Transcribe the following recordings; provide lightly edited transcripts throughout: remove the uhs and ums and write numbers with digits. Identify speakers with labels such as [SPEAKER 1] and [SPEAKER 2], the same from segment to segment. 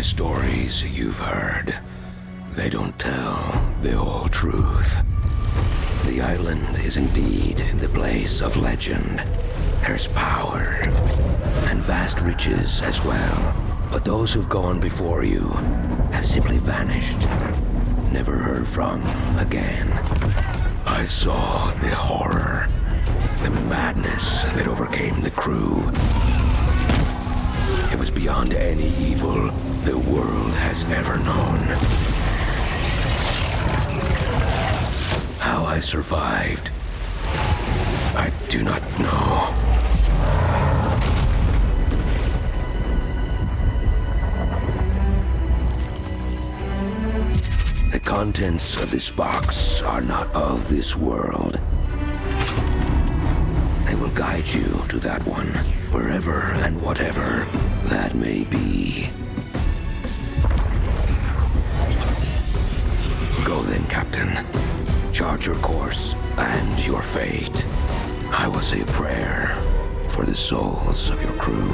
[SPEAKER 1] stories you've heard. They don't tell the whole truth. The island is indeed the place of legend. There's power and vast riches as well. But those who've gone before you have simply vanished, never heard from again. I saw the horror, the madness that overcame the crew. It was beyond any evil the world has ever known. How I survived, I do not know. The contents of this box are not of this world. They will guide you to that one, wherever and whatever that may be. Go then, Captain. Chart your course and your fate. I will say a prayer for the souls of your crew.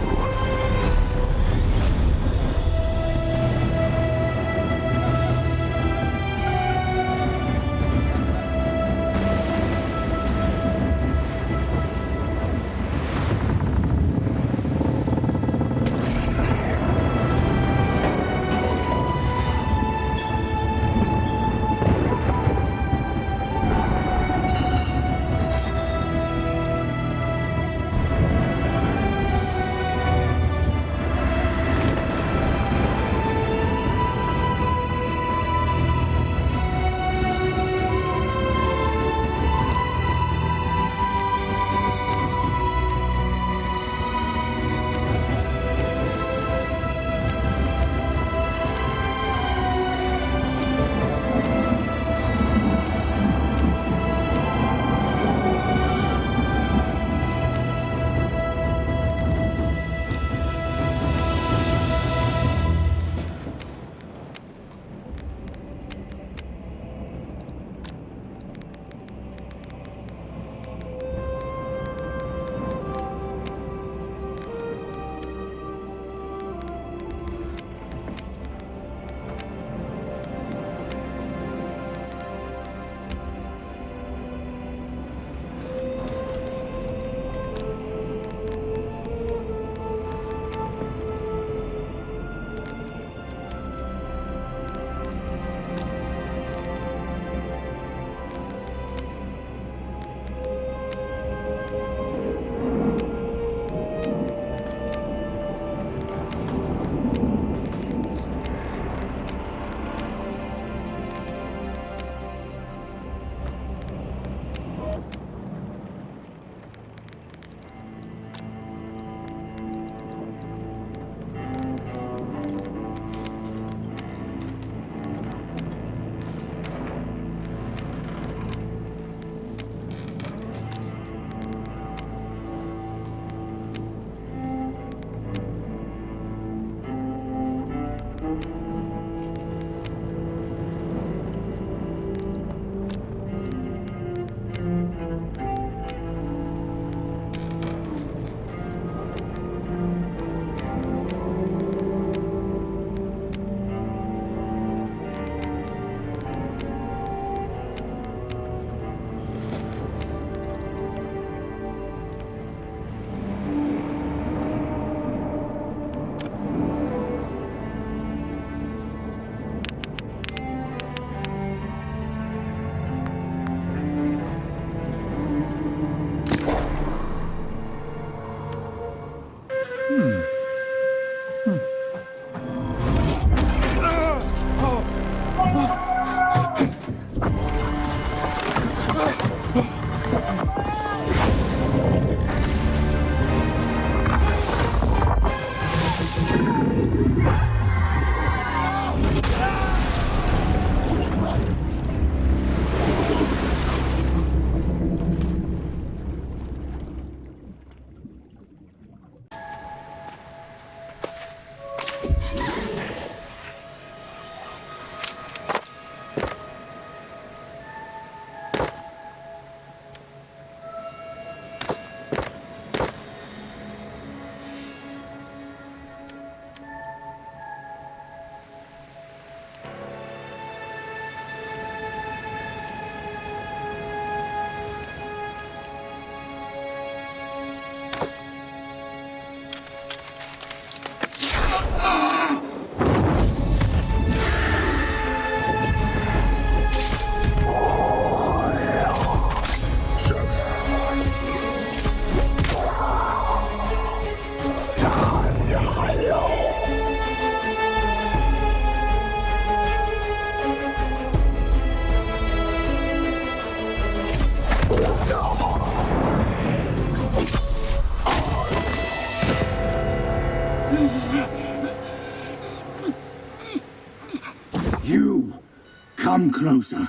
[SPEAKER 2] Come closer.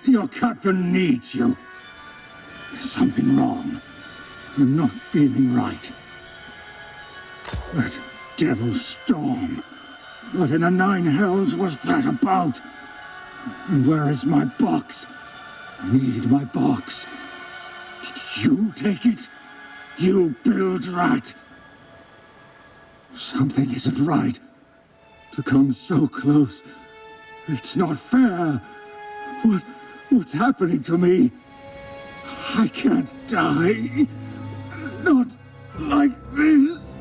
[SPEAKER 2] Your captain needs you. There's something wrong. I'm not feeling right. That devil storm. What in the nine hells was that about? And where is my box? I need my box. Did you take it? You bilge rat! Something isn't right. To come so close. It's not fair. What's happening to me? I can't die. Not like this.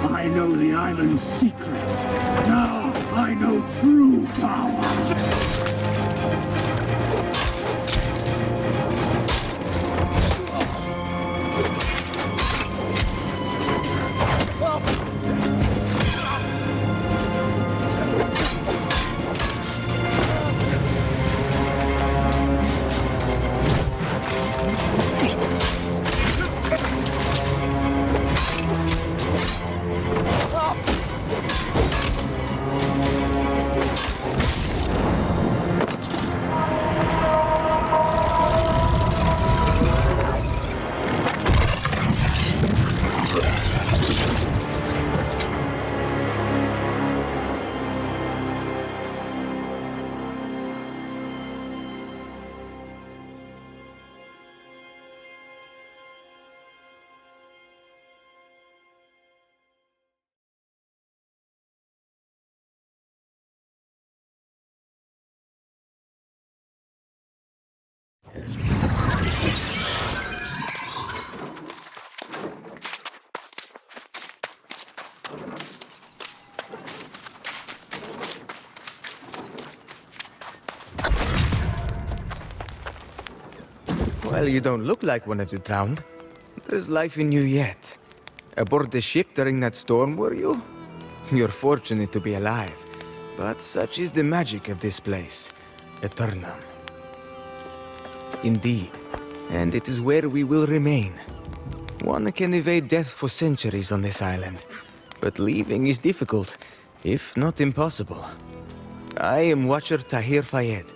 [SPEAKER 2] I know the island's secret. Now I know true power.
[SPEAKER 3] Well, you don't look like one of the drowned. There's life in you yet. Aboard the ship during that storm, were you? You're fortunate to be alive. But such is the magic of this place. Eternum. Indeed. And it is where we will remain. One can evade death for centuries on this island. But leaving is difficult, if not impossible. I am Watcher Tahir Fayed,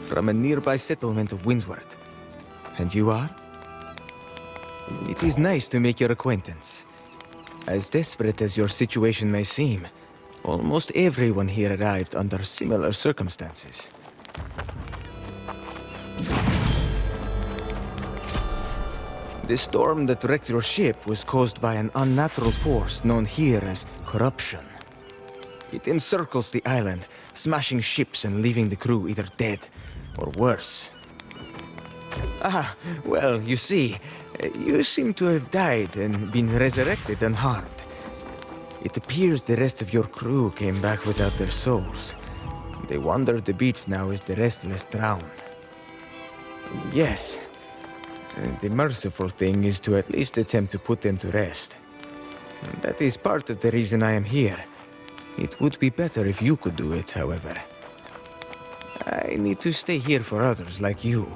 [SPEAKER 3] from a nearby settlement of Windsworth. And you are? It is nice to make your acquaintance. As desperate as your situation may seem, almost everyone here arrived under similar circumstances. The storm that wrecked your ship was caused by an unnatural force known here as corruption. It encircles the island, smashing ships and leaving the crew either dead or worse. Ah, well, you see, you seem to have died and been resurrected unharmed. It appears the rest of your crew came back without their souls. They wander the beach now as the restless drowned. Yes, the merciful thing is to at least attempt to put them to rest. That is part of the reason I am here. It would be better if you could do it, however. I need to stay here for others like you.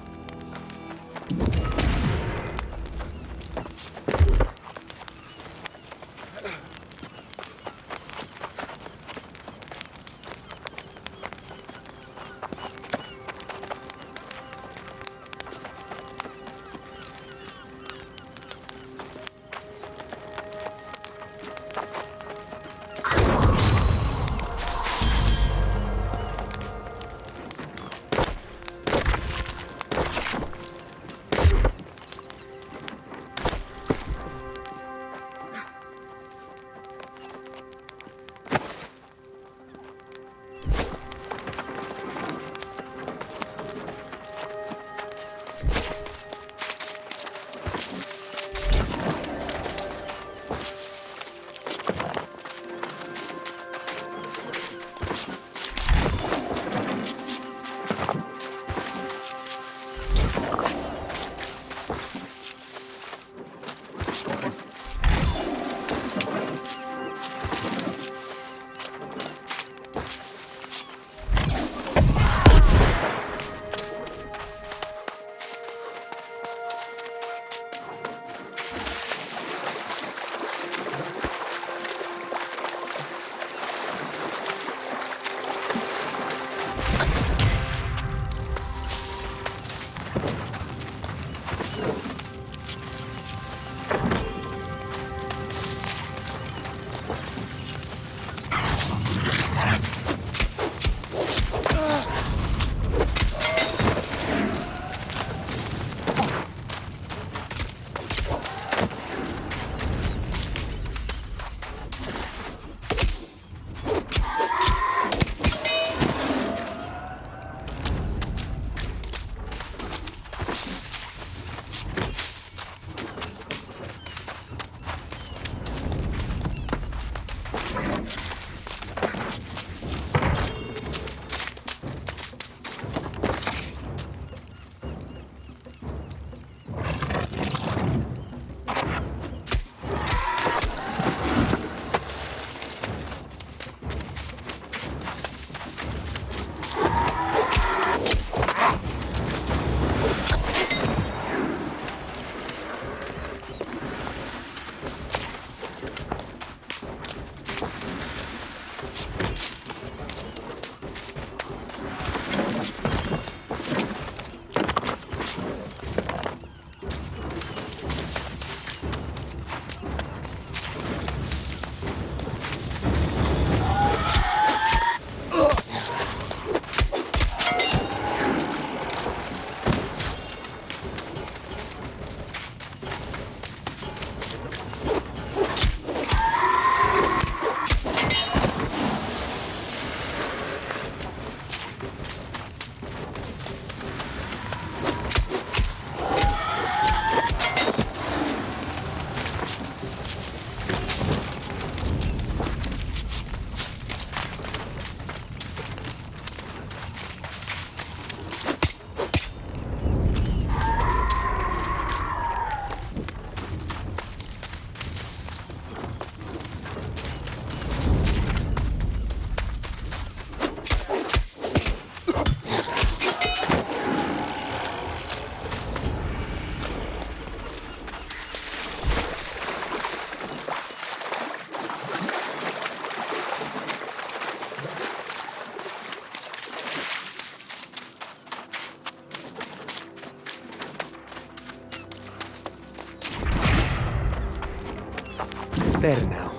[SPEAKER 3] There now.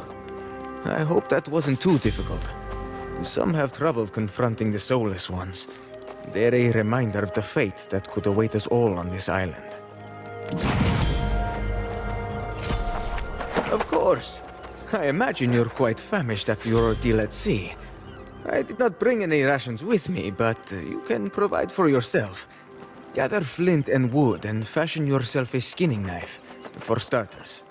[SPEAKER 3] I hope that wasn't too difficult. Some have trouble confronting the Soulless Ones. They're a reminder of the fate that could await us all on this island. Of course. I imagine you're quite famished after your ordeal at sea. I did not bring any rations with me, but you can provide for yourself. Gather flint and wood and fashion yourself a skinning knife, for starters.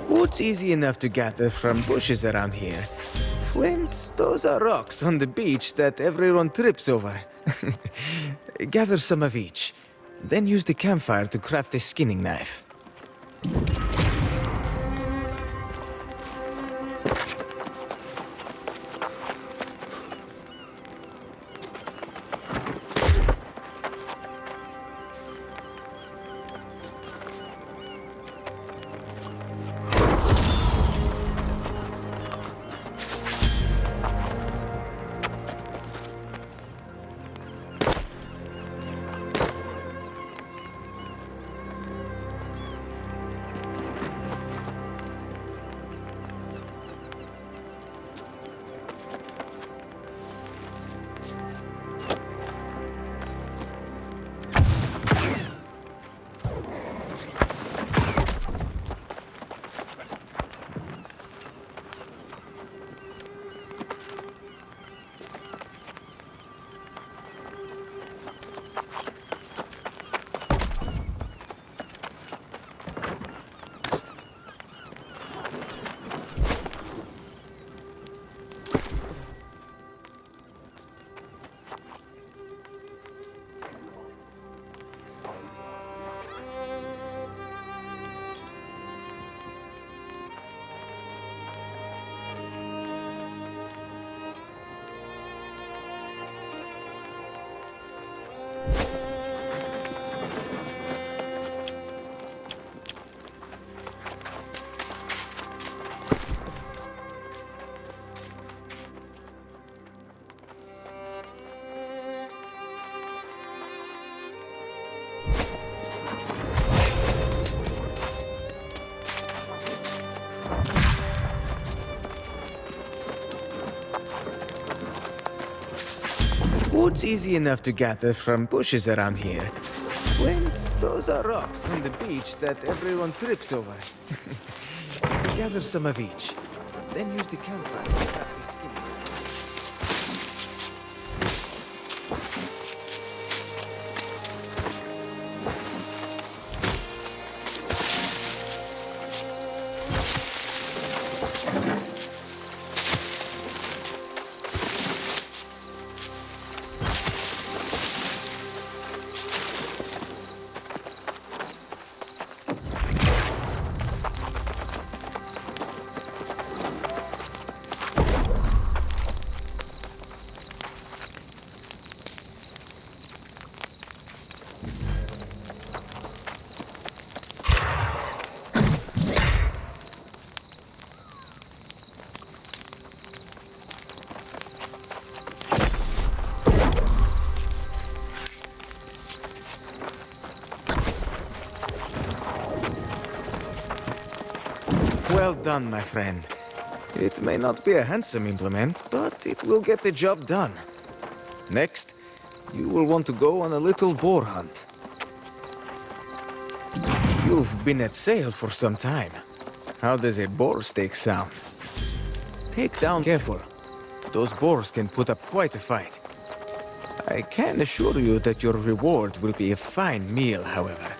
[SPEAKER 3] Wood's easy enough to gather from bushes around here. Flint, those are rocks on the beach that everyone trips over. Gather some of each, then use the campfire to craft a skinning knife. Wood's easy enough to gather from bushes around here. Flint, those are rocks on the beach that everyone trips over. Gather some of each, then use the campfire to craft a skinning knife. Well done, my friend. It may not be a handsome implement, but it will get the job done. Next, you will want to go on a little boar hunt. You've been at sail for some time. How does a boar steak sound? Take down careful. Those boars can put up quite a fight. I can assure you that your reward will be a fine meal, however.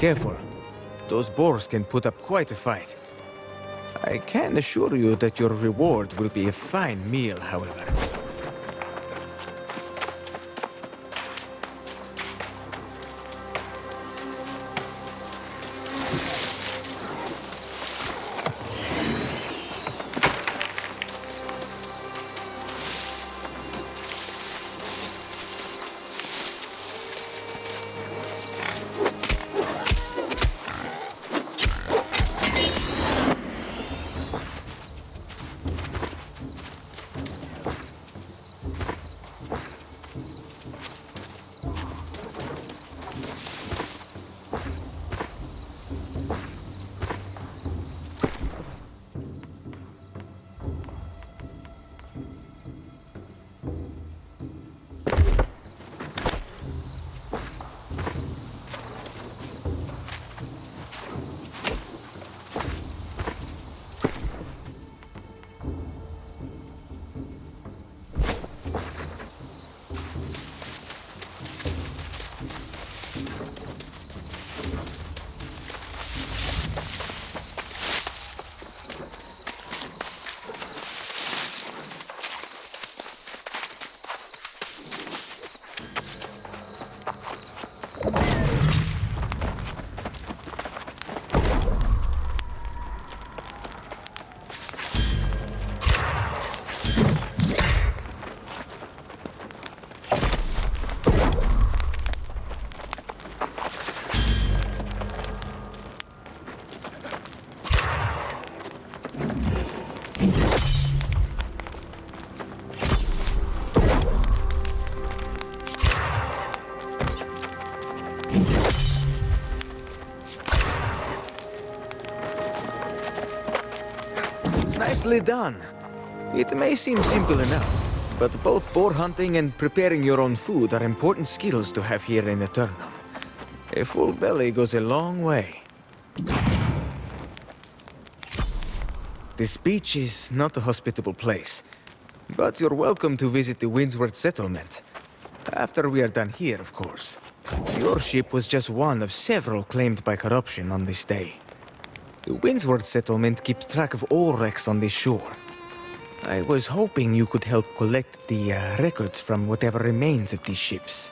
[SPEAKER 3] careful. Those boars can put up quite a fight. I can assure you that your reward will be a fine meal, however. Nicely done. It may seem simple enough, but both boar hunting and preparing your own food are important skills to have here in Eternum. A full belly goes a long way. This beach is not a hospitable place, but you're welcome to visit the Windsward settlement. After we are done here, of course. Your ship was just one of several claimed by corruption on this day. The Windsward settlement keeps track of all wrecks on this shore. I was hoping you could help collect the records from whatever remains of these ships.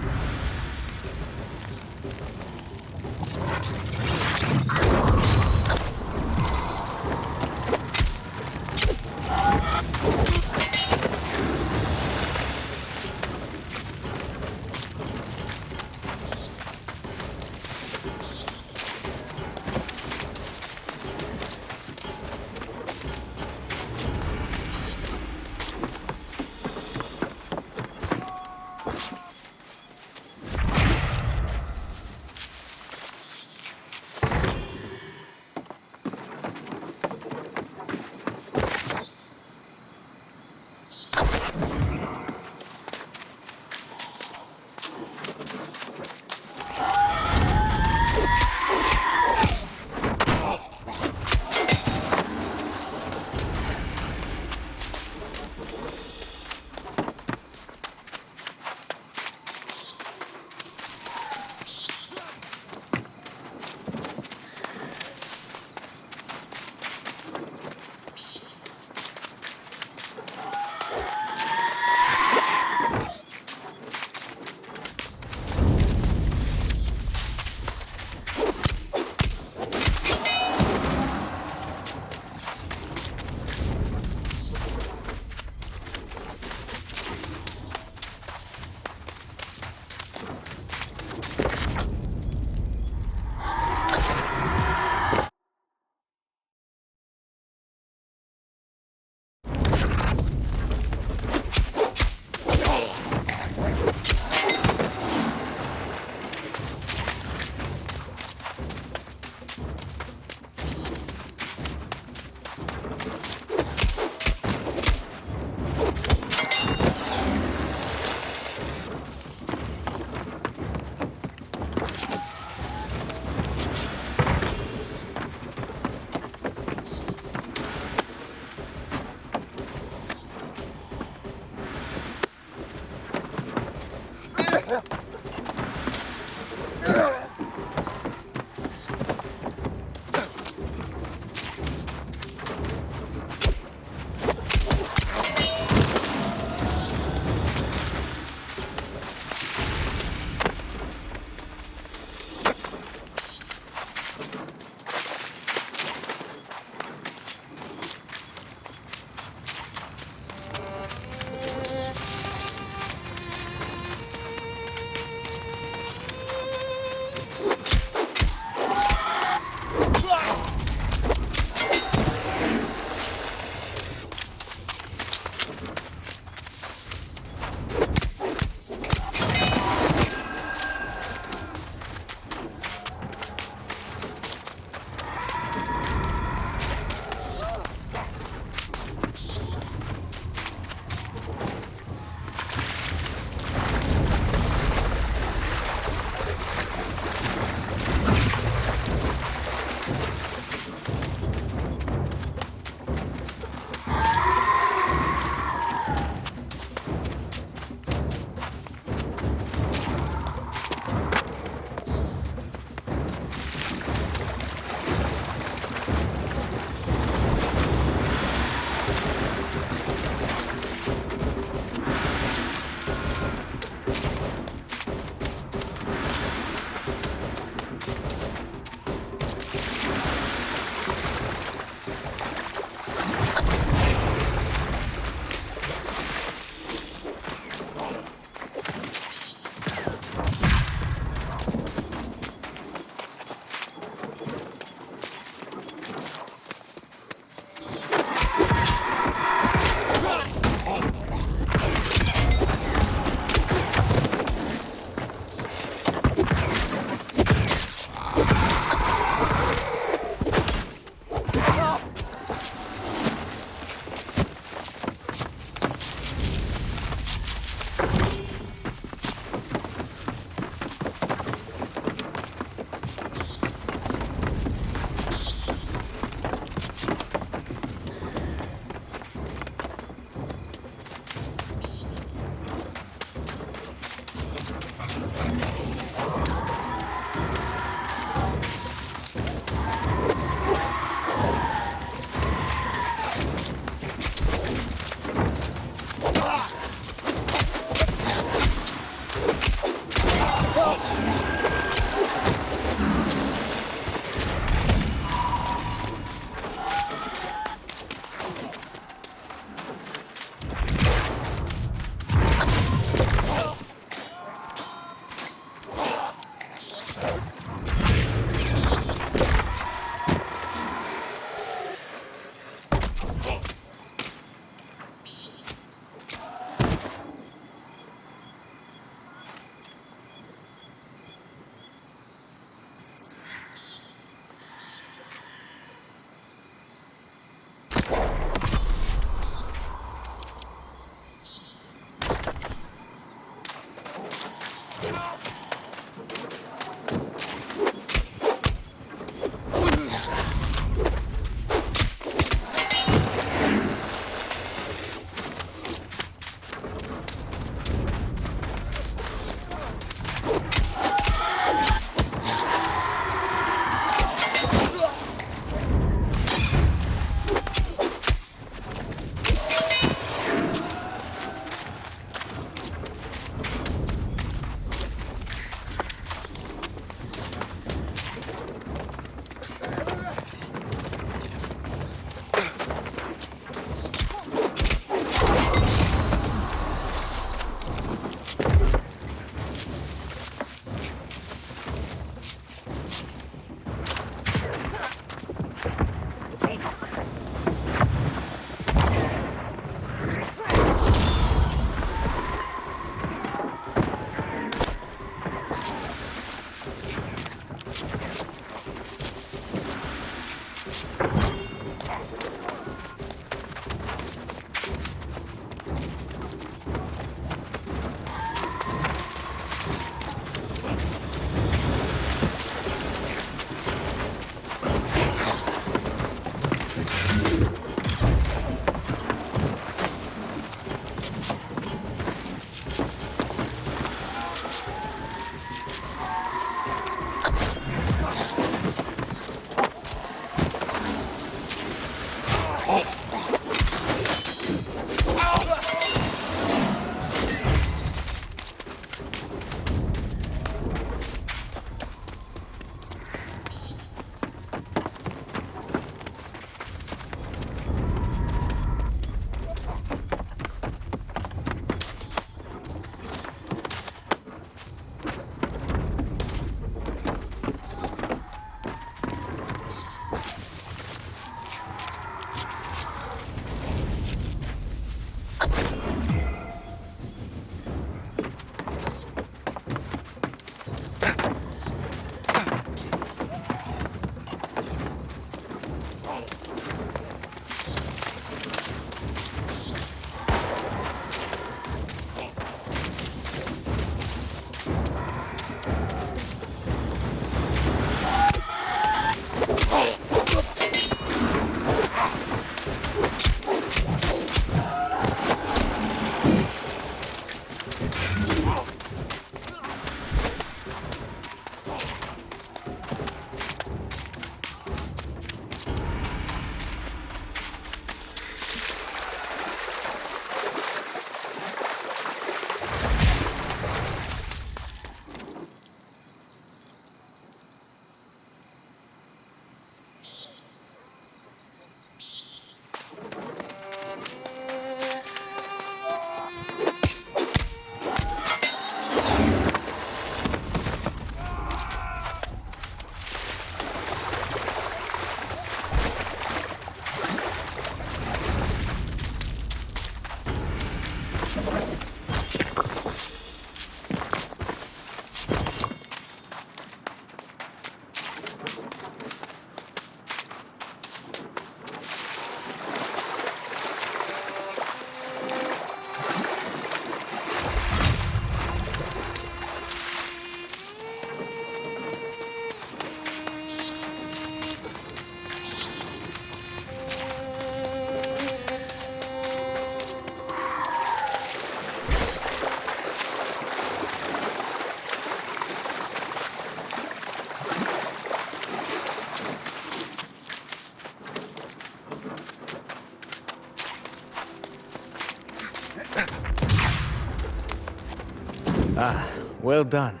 [SPEAKER 3] Well done.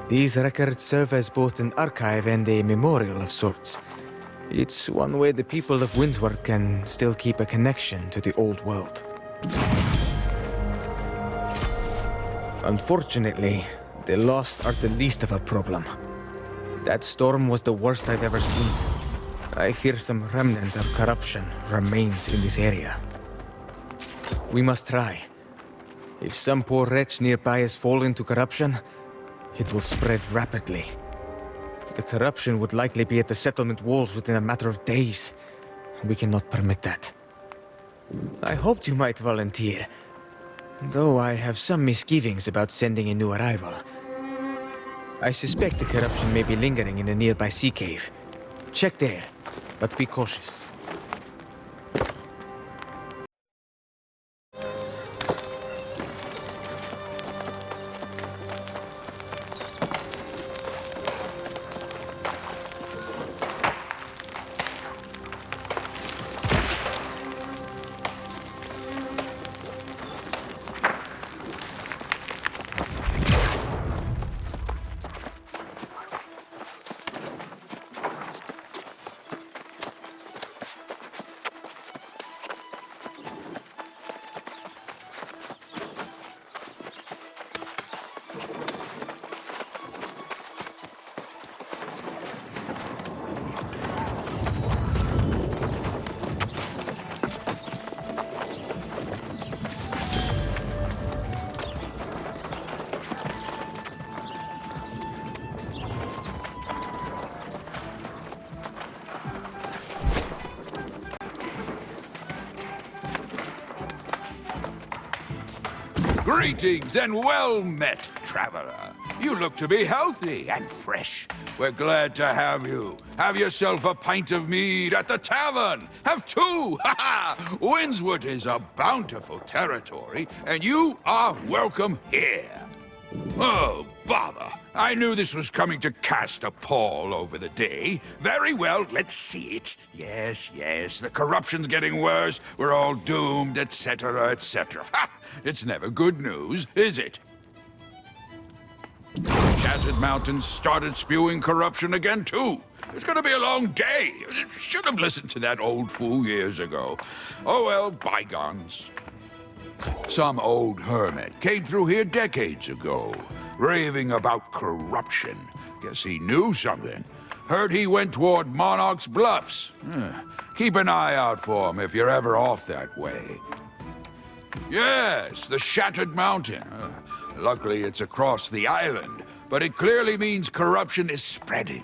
[SPEAKER 3] These records serve as both an archive and a memorial of sorts. It's one way the people of Windsworth can still keep a connection to the old world. Unfortunately, the Lost are the least of a problem. That storm was the worst I've ever seen. I fear some remnant of corruption remains in this area. We must try. If some poor wretch nearby has fallen into corruption, it will spread rapidly. The corruption would likely be at the settlement walls within a matter of days. We cannot permit that. I hoped you might volunteer, though I have some misgivings about sending a new arrival. I suspect the corruption may be lingering in a nearby sea cave. Check there, but be cautious.
[SPEAKER 4] Greetings and well met, traveler. You look to be healthy and fresh. We're glad to have you. Have yourself a pint of mead at the tavern. Have two. Ha ha! Windswood is a bountiful territory, and you are welcome here. Oh, bother. I knew this was coming to cast a pall over the day. Very well, let's see it. Yes, the corruption's getting worse. We're all doomed, etc., etc. Ha! It's never good news, is it? Shattered Mountain started spewing corruption again, too. It's gonna be a long day. Should have listened to that old fool years ago. Oh well, bygones. Some old hermit came through here decades ago, raving about corruption. Guess he knew something. Heard he went toward Monarch's Bluffs. Keep an eye out for him if you're ever off that way. Yes, the Shattered Mountain. Luckily, it's across the island, but it clearly means corruption is spreading.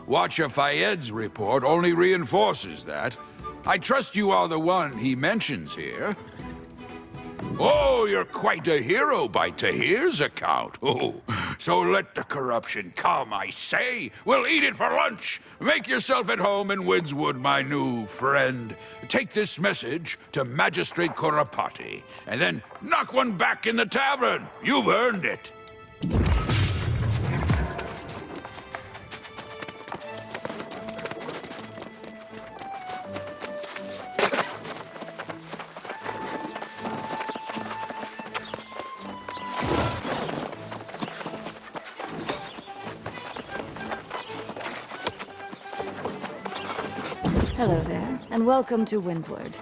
[SPEAKER 4] Watcher Fayed's report only reinforces that. I trust you are the one he mentions here. Oh, you're quite a hero by Tahir's account. Oh, so let the corruption come, I say. We'll eat it for lunch. Make yourself at home in Windswood, my new friend. Take this message to Magistrate Kurapati, and then knock one back in the tavern. You've earned it.
[SPEAKER 5] Hello there, and welcome to Windswood.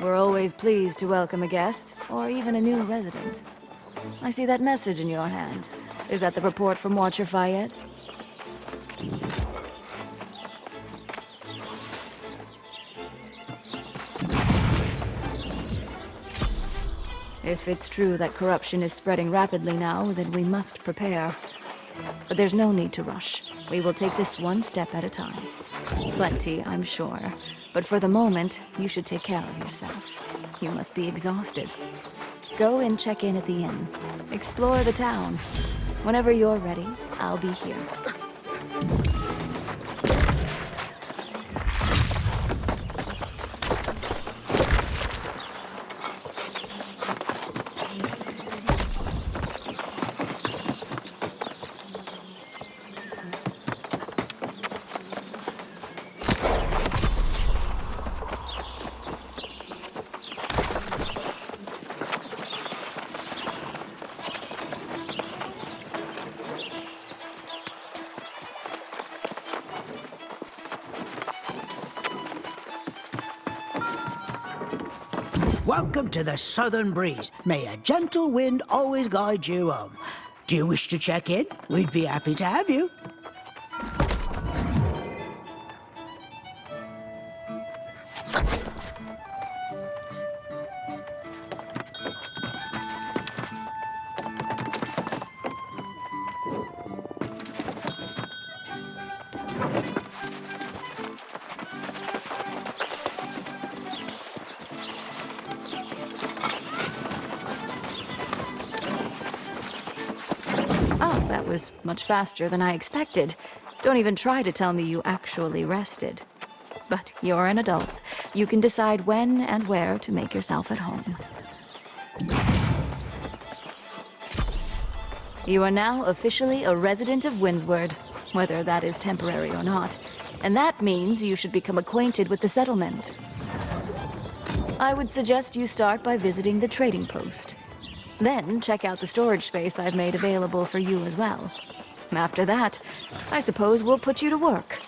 [SPEAKER 5] We're always pleased to welcome a guest, or even a new resident. I see that message in your hand. Is that the report from Watcher Fayed? If it's true that corruption is spreading rapidly now, then we must prepare. But there's no need to rush. We will take this one step at a time. Plenty, I'm sure. But for the moment, you should take care of yourself. You must be exhausted. Go and check in at the inn. Explore the town. Whenever you're ready, I'll be here.
[SPEAKER 6] Welcome to the Southern Breeze. May a gentle wind always guide you home. Do you wish to check in? We'd be happy to have you.
[SPEAKER 5] Oh, that was much faster than I expected. Don't even try to tell me you actually rested. But you're an adult. You can decide when and where to make yourself at home. You are now officially a resident of Windsward, whether that is temporary or not. And that means you should become acquainted with the settlement. I would suggest you start by visiting the trading post. Then check out the storage space I've made available for you as well. After that, I suppose we'll put you to work.